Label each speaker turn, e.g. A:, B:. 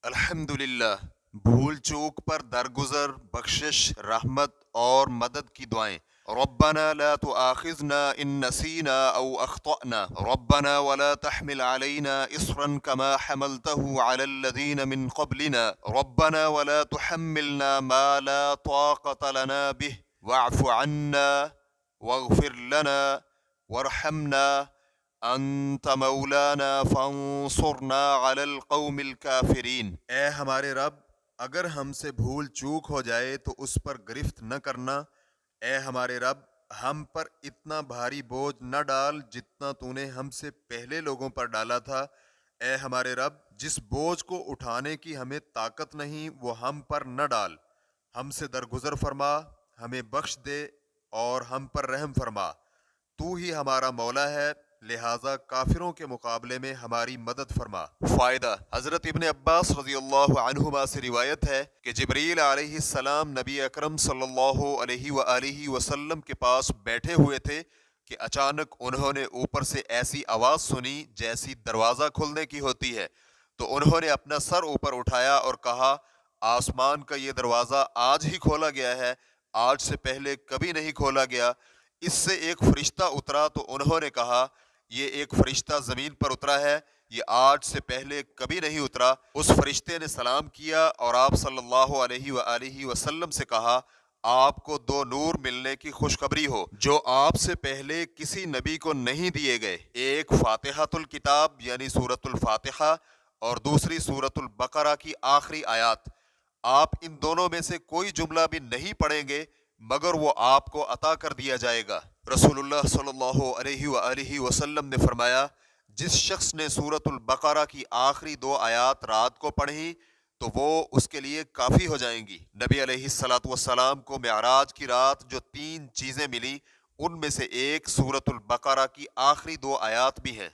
A: अल्हम्दुलिल्लाह। भूल चूक पर दरगुजर, बख्शिश, रहमत और मदद की दुआएं। रब्बना ला तुआखिजना इन नसीना औ अख्तअना रब्बना वला तहमिल अलैना इस्रन कमा हमलतहु अलल लज़ीना मिन क़ब्लिना रब्बना वला तुहम्मिलना मा ला ताक़त लना बिह वअफ़ु अन्ना वग़फ़िर लना वरहमना अंत मौलाना फंसुरना अलल कौमिल काफिरीन। ए हमारे रब, अगर हमसे भूल चूक हो जाए तो उस पर गिरफ्त न करना। ए हमारे रब, हम पर इतना भारी बोझ न डाल जितना तूने हमसे पहले लोगों पर डाला था। ए हमारे रब, जिस बोझ को उठाने की हमें ताकत नहीं वो हम पर न डाल। हमसे दरगुजर फरमा, हमें बख्श दे और हम पर रहम फरमा। तू ही हमारा मौला है, लिहाजा काफिरों के मुकाबले में हमारी मदद फरमा। फायदा। हजरत इब्न अब्बास रज़ियल्लाहु अन्हुमा से रिवायत है कि जिब्रील अलैहिस्सलाम नबी अकरम सल्लल्लाहु अलैहि वआलिहि वसल्लम के पास बैठे हुए थे कि अचानक उन्होंने ऊपर से ऐसी आवाज सुनी जैसी दरवाजा खुलने की होती है। तो उन्होंने अपना सर ऊपर उठाया और कहा, आसमान का ये दरवाजा आज ही खोला गया है, आज से पहले कभी नहीं खोला गया। इससे एक फरिश्ता उतरा तो उन्होंने कहा, ये एक फरिश्ता जमीन पर उतरा है, ये आज से पहले कभी नहीं उतरा। उस फरिश्ते ने सलाम किया और आप सल्लल्लाहु अलैहि वआलिहि वसल्लम से कहा, आपको दो नूर मिलने की खुशखबरी हो जो आपसे पहले किसी नबी को नहीं दिए गए। एक फातिहातुल किताब यानी सूरतुल फातिहा और दूसरी सूरतुल बकरा की आखिरी आयत। आप इन दोनों में से कोई जुमला भी नहीं पढ़ेंगे मगर वो आपको अता कर दिया जाएगा। रसूलुल्लाह सल्लल्लाहु अलैहि वसल्लम ने फरमाया, जिस शख्स ने सूरतुल बकरा की आखिरी दो आयत रात को पढ़ी तो वो उसके लिए काफ़ी हो जाएंगी। नबी अलैहिस्सलातु वस्सलाम को मेराज की रात जो तीन चीज़ें मिली उनमें से एक सूरतुल बकरा की आखिरी दो आयत भी हैं।